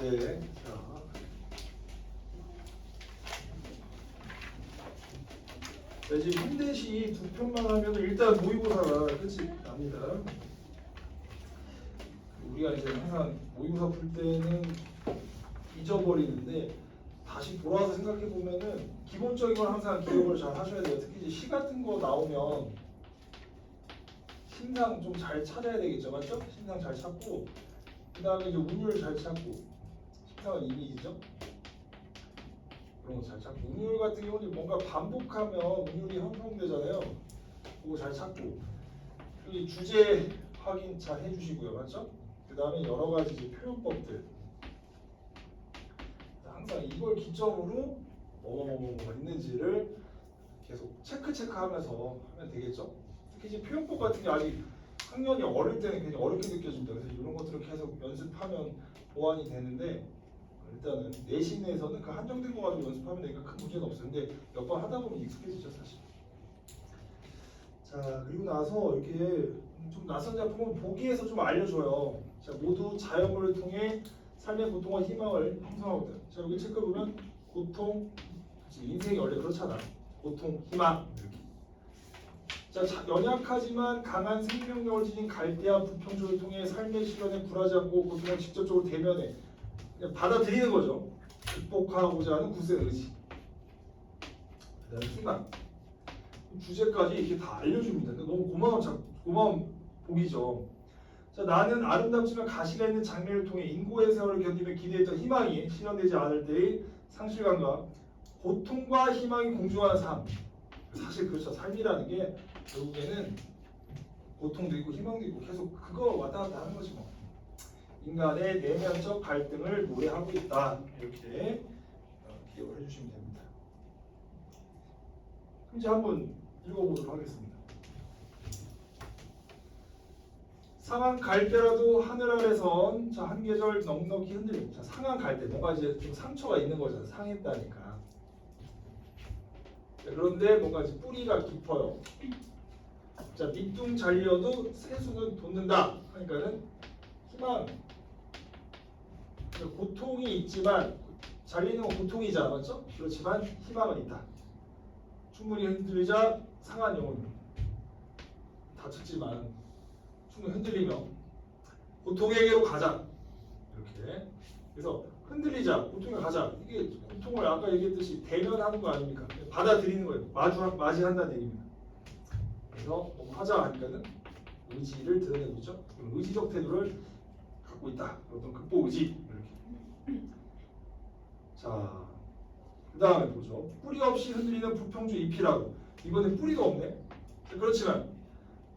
네. 자, 이제 힘내시 두 편만 하면 일단 모의고사가 끝이 납니다. 우리가 이제 항상 모의고사 풀 때는 잊어버리는데 다시 돌아와서 생각해 보면은 기본적인 건 항상 기억을 잘 하셔야 돼요. 특히 이제 시 같은 거 나오면 신상 좀 잘 찾아야 되겠죠, 맞죠? 신상 잘 찾고 그 다음에 이제 운율 잘 찾고 신상은 이미지죠. 그런 거 잘 찾고 운율 같은 경우는 뭔가 반복하면 운율이 형성되잖아요. 그거 잘 찾고 그리고 주제 확인 잘 해주시고요, 맞죠? 그 다음에 여러 가지 이제 표현법들 항상 이걸 기점으로 뭐가 있는지를 계속 체크하면서 하면 되겠죠. 특히 이제 표현법 같은 게 아직 학년이 어릴 때는 굉장히 어렵게 느껴집니다. 그래서 이런 것들을 계속 연습하면 보완이 되는데 일단은 내신에서는 그 한정된 거 가지고 연습하면 되니까 큰 문제는 없어요. 근데 몇 번 하다 보면 익숙해지죠, 사실. 자, 그리고 나서 이렇게 좀 낯선 작품은 보기에서 좀 알려줘요. 자, 모두 자연물을 통해 삶의 고통과 희망을 형성하고 있다. 자, 여기 체크 보면 고통, 인생이 원래 그렇잖아. 고통, 희망 이렇게. 자, 연약하지만 강한 생명력을 지닌 갈대와 부평조를 통해 삶의 시련에 굴하지 않고 고통을 직접적으로 대면해 그냥 받아들이는 거죠. 극복하고자 하는 굳은 의지. 그다음에 희망. 주제까지 이렇게 다 알려줍니다. 너무 고마운 복이죠. 자, 나는 아름답지만 가시가 있는 장래를 통해 인고의 세월을 견디며 기대했던 희망이 실현되지 않을 때의 상실감과 고통과 희망이 공존하는 삶. 사실 그렇죠. 삶이라는 게 결국에는 고통도 있고 희망도 있고 계속 그거 왔다 갔다 하는 거지 뭐. 인간의 내면적 갈등을 노래하고 있다. 이렇게 기억을 해주시면 됩니다. 그럼 이제 한번 읽어보도록 하겠습니다. 상한 갈대라도 하늘 아래선 자, 한 계절 넉넉히 흔들림. 자, 상한 갈대 뭔가 이제 좀 상처가 있는 거잖아. 상했다니까. 자, 그런데 뭔가 이제 뿌리가 깊어요. 자, 밑둥 잘려도 새수는 돋는다. 그러니까는 희망. 고통이 있지만 잘리는 건 고통이잖아, 맞죠? 그렇지만 희망은 있다. 충분히 흔들리자 상한 영혼. 다쳤지만 충분히 흔들리며 고통에게로 가자. 이렇게. 그래서 흔들리자, 고통에 가자. 이게 고통을 아까 얘기했듯이 대면하는 거 아닙니까? 받아들이는 거예요. 맞이한다는 얘기입니다. 그래서 뭐 하자 하니까는 의지를 드러내고 있죠. 의지적 태도를 갖고 있다. 어떤 극복 의지. 이렇게. 자, 그 다음에 보죠. 뿌리 없이 흔들리는 부평주 잎이라고. 이번엔 뿌리가 없네. 자, 그렇지만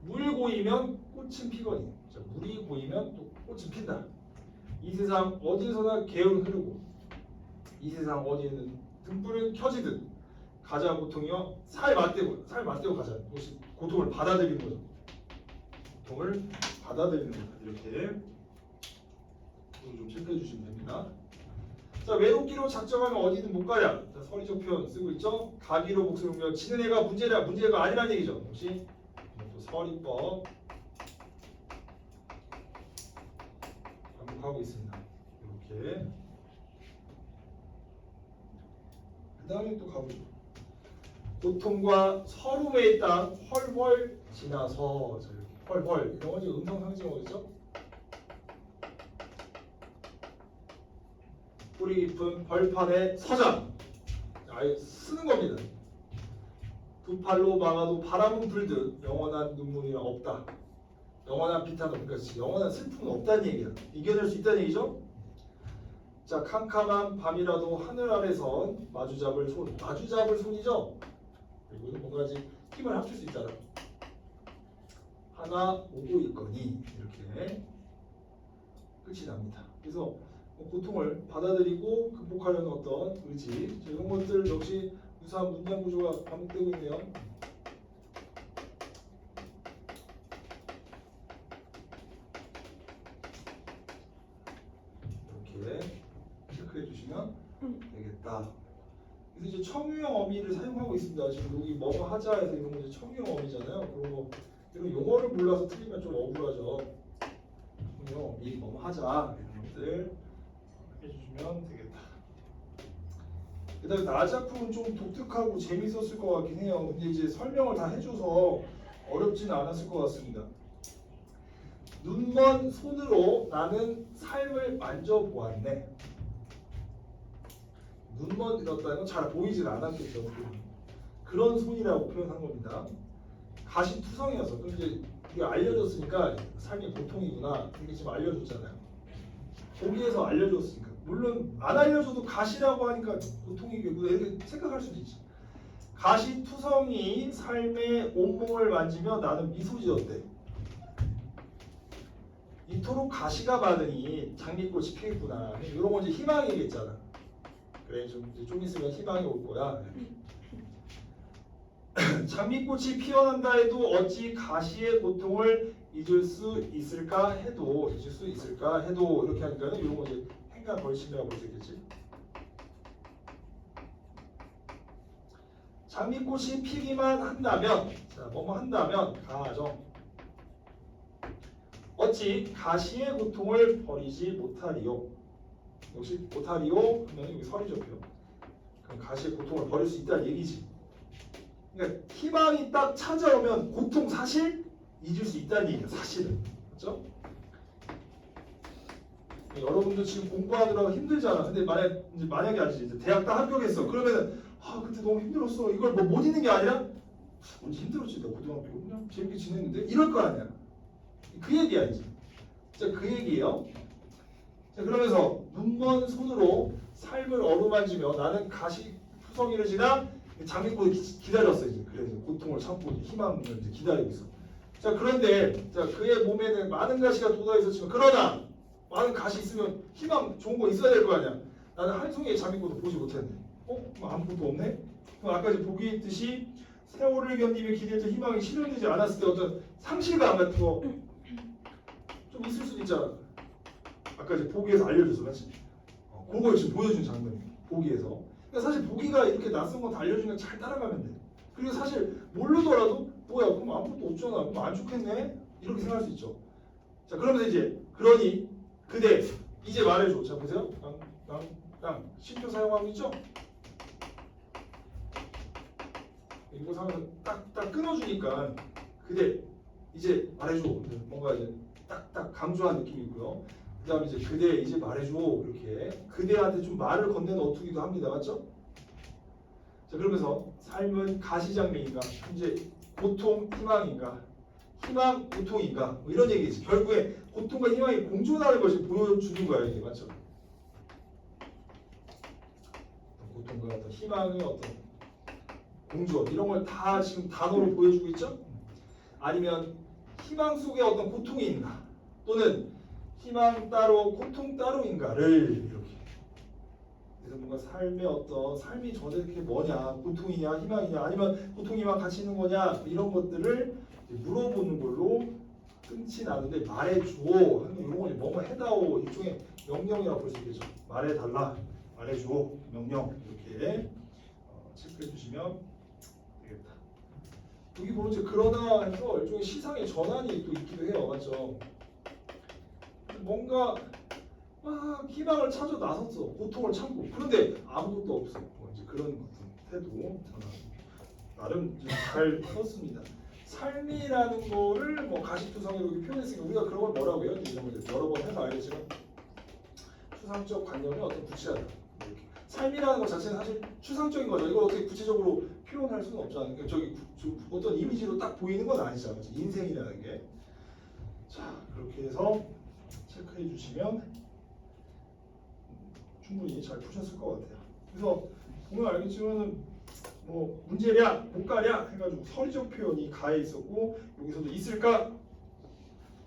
물 고이면 꽃은 피거니. 자, 물이 고이면 또 꽃은 핀다. 이 세상 어디서나 개운 흐르고 이 세상 어디에는 등불은 켜지듯 가자 고통이여 살 맞대고 가자. 혹시 고통을 받아들이는 거죠. 고통을 받아들이는 거다. 이렇게 좀 체크해 주시면 됩니다. 자, 외롭기로 작정하면 어디든 못 가랴. 자, 서리적 표현 쓰고 있죠. 가기로 목숨을 며 지는 애가 문제가 아니란 얘기죠. 혹시 또 서리법 반복하고 있습니다. 이렇게. 그 다음에 또 가보죠. 고통과 서름에 있다 헐헐 지나서. 자, 이렇게 헐헐 이런 건 음성 상징어겠죠. 뿌리 깊은 벌판에 서자. 아예 쓰는 겁니다. 두 팔로 막아도 바람은 불듯 영원한 눈물이 없다. 영원한 비탄은 그러니까 영원한 슬픔은 없다는 얘기야. 이겨낼 수 있다는 얘기죠. 자, 캄캄한 밤이라도 하늘 아래선 마주잡을 손이죠. 그리고 뭔가 이제 힘을 합칠 수 있잖아. 하나 오고 있거니 이렇게 끝이 납니다. 그래서 고통을 받아들이고 극복하려는 어떤 의지, 이런 것들 역시 유사한 문장 구조가 반복되고 있네요. 이렇게 체크해 주시면 되겠다. 그래서 이제 청유형 어미를 사용하고 있습니다. 지금 여기 뭐뭐 하자에서 이런 거 이제 청유형 어미잖아요. 그런 거 이런 용어를 몰라서 틀리면 좀 억울하죠. 청유형 어미 뭐뭐 하자 이런 것들 해주시면 되겠다. 그다음에 나작품은 좀 독특하고 재밌었을 것 같긴 해요. 근데 이제 설명을 다 해줘서 어렵지는 않았을 것 같습니다. 눈먼 손으로 나는 삶을 만져보았네. 눈먼 이렇다는 건 잘 보이질 않았겠죠. 그런 손이라고 표현한 겁니다. 가시투성이어서 그럼 이제 이게 알려줬으니까 삶이 고통이구나 이게 지금 알려줬잖아요. 거기에서 알려줬으니까 물론 안 알려줘도 가시라고 하니까 고통이겠구나 이렇게 생각할 수도 있지. 가시투성이 삶의 온몸을 만지며 나는 미소 지었대. 이토록 가시가 많으니 장미꽃이 피겠구나. 이런 건 이제 희망이겠잖아. 그래 좀 있으면 희망이 올 거야. 장미꽃이 피어난다 해도 어찌 가시의 고통을 잊을 수 있을까 해도 이렇게 하니까는 이런 거 이제 행간 벌심이라고 볼 수 있겠지. 장미꽃이 피기만 한다면 뭐뭐 한다면 가정 어찌 가시의 고통을 버리지 못하리요. 역시 못하리요 하면 여기 설이죠. 그럼 가시의 고통을 버릴 수 있다는 얘기지. 그러니까 희망이 딱 찾아오면 고통 사실 잊을 수 있다는 얘기야. 사실은. 그렇죠? 여러분도 지금 공부하느라고 힘들잖아. 근데 만약에 아니지. 이제 대학 딱 합격했어. 그러면은 그때 너무 힘들었어. 이걸 뭐 못 잊는 게 아니라 언제 힘들었지. 나 고등학교 그냥 재밌게 지냈는데 이럴 거 아니야. 그 얘기야 이제. 자, 그 얘기예요. 자, 그러면서 눈먼 손으로 삶을 어루만지며 나는 가시투성이를 지나 장미꽃을 기다렸어 이제. 그래서 고통을 참고 희망을 이제 기다리고 있어. 자, 그런데 그의 몸에는 많은 가시가 돋아 있었지만 그러나 많은 가시 있으면 희망 좋은 거 있어야 될 거 아니야. 나는 한 송이의 장미꽃을 보지 못했네. 그럼 아무것도 없네? 그럼 아까 이제 보기 있듯이 세월을 견디며 기대했던 희망이 실현되지 않았을 때 어떤 상실감 같은 거 좀 있을 수도 있잖아. 아까 이제 보기에서 알려줘서 맞지? 그걸 지금 보여준 장면이야. 보기에서. 그러니까 사실 보기가 이렇게 낯선 거 다 알려주면 잘 따라가면 돼. 그리고 사실 모르더라도 뭐야 그럼 아무것도 없잖아. 그럼 안 좋겠네? 이렇게 생각할 수 있죠. 자, 그러면서 이제 그러니 그대 이제 말해줘. 자, 보세요. 쉼표 사용하고 있죠? 이거 사용해서 딱 끊어주니까 그대 이제 말해줘. 뭔가 이제 딱 강조한 느낌이 있고요. 그 다음에 이제 그대 이제 말해줘. 이렇게 그대한테 좀 말을 건네는 어투기도 합니다. 맞죠? 자, 그러면서 삶은 가시장미인가? 현재 고통, 희망인가? 희망, 고통인가? 뭐 이런 얘기지. 결국에 고통과 희망이 공존하는 것을 보여주는 거야. 이게 맞죠? 고통과 어떤 희망의 어떤 공존 이런 걸 다 지금 단어로 보여주고 있죠? 아니면 희망 속에 어떤 고통이 있나? 또는 희망 따로 고통 따로인가를 이렇게. 그래서 뭔가 삶의 어떤 삶이 저렇게 뭐냐, 고통이냐, 희망이냐, 아니면 고통이랑 같이 있는 거냐 이런 것들을 물어보는 걸로 끝이 나는데 말해줘 하는 이런 걸 뭐뭐 해다오 일종의 명령이라고 볼 수 있겠죠. 말해달라, 말해줘, 명령 이렇게 체크해 주시면 되겠다. 여기 보면 이제 그러나 해서 일종의 시상의 전환이 또 있기도 해요, 맞죠? 뭔가 막 희망을 찾아 나섰어, 고통을 참고. 그런데 아무것도 없어. 이제 그런 태도 전환. 나름 잘 썼습니다. 삶이라는 거를 뭐 가시투성이로 표현했으니까 우리가 그런 걸 뭐라고 해요? 이런 걸 여러 번 해서 알겠지만 추상적 관념이 어떤 구체하다. 이렇게. 삶이라는 것 자체는 사실 추상적인 거죠. 이걸 어떻게 구체적으로 표현할 수는 없잖아요. 그러니까 어떤 이미지로 딱 보이는 건 아니잖아요. 인생이라는 게. 자, 그렇게 해서 체크해 주시면 충분히 잘 푸셨을 것 같아요. 그래서 보면 알겠지만은 뭐 문제냐 못 가냐 해가지고 서리적 표현이 가에 있었고 여기서도 있을까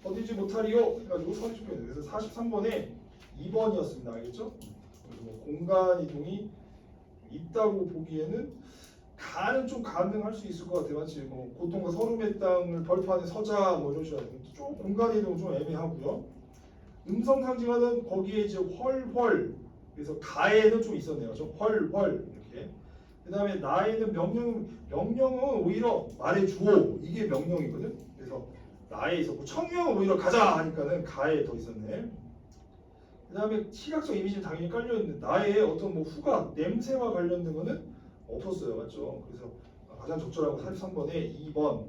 어디지 못하리요 해가지고 서리적 표현. 그래서 43번에 2번이었습니다. 알겠죠? 그래서 뭐 공간 이동이 있다고 보기에는 가는 좀 가능할 수 있을 것 같아요. 맞지? 뭐 고통과 서름의 땅을 벌판에 서자 뭐 이런 식으로 좀 공간 이동 좀 애매하고요. 음성 상징하는 거기에 이제 헐헐 그래서 가에는 좀 있었네요. 좀 헐헐 이렇게. 그 다음에 나에는 명령은 오히려 말해주오 이게 명령이거든. 그래서 나에 있었고 청명은 오히려 가자 하니까는 가에 더 있었네. 그 다음에 시각적 이미지는 당연히 깔려있는데 나의 어떤 뭐 후각, 냄새와 관련된 거는 없었어요. 맞죠? 그래서 가장 적절하고 43번에 2번,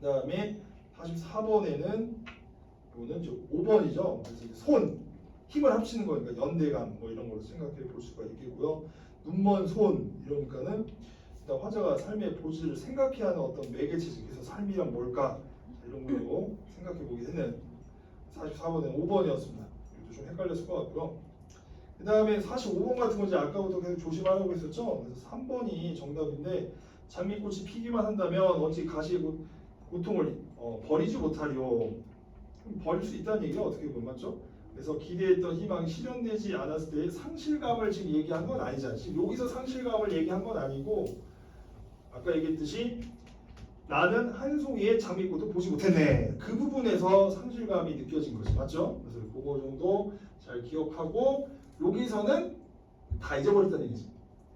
그 다음에 44번에는 이거는 5번이죠. 그래서 이제 손, 힘을 합치는 거니까 연대감 뭐 이런 걸로 생각해 볼 수가 있겠고요. 눈먼 손 이러니까는 일단 화자가 삶의 본질을 생각해야 하는 어떤 매개체지. 그래서 삶이란 뭘까? 이런 걸로 생각해 보게 되는 44번에 5번이었습니다. 이것도 좀 헷갈렸을 것 같고요. 그 다음에 45번 같은 거 이제 아까부터 계속 조심하라고 했었죠. 그래서 3번이 정답인데 장미꽃이 피기만 한다면 어찌 가시의 고통을 버리지 못하리요. 버릴 수 있다는 얘기가 어떻게 보면 맞죠? 그래서 기대했던 희망이 실현되지 않았을 때 상실감을 지금 얘기한 건 아니잖아요. 지금 여기서 상실감을 얘기한 건 아니고 아까 얘기했듯이 나는 한 송이의 장미꽃도 보지 못했네. 그 부분에서 상실감이 느껴진 거지. 맞죠? 그래서 그거 정도 잘 기억하고 여기서는 다 잊어버렸다는 얘기지.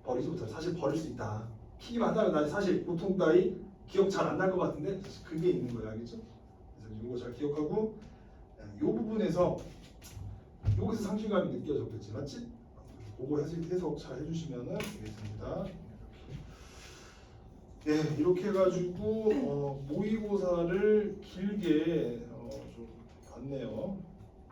버리지 못할. 사실 버릴 수 있다. 피기만 한다면 난 사실 고통 따위 기억 잘 안 날 것 같은데 사실 그게 있는 거야. 알겠죠? 그래서 이거 잘 기억하고 이 부분에서 여기서 상실감이 느껴졌겠지. 맞지? 그거 해석 잘 해주시면 되겠습니다. 네, 이렇게 해가지고 모의고사를 길게 좀 봤네요.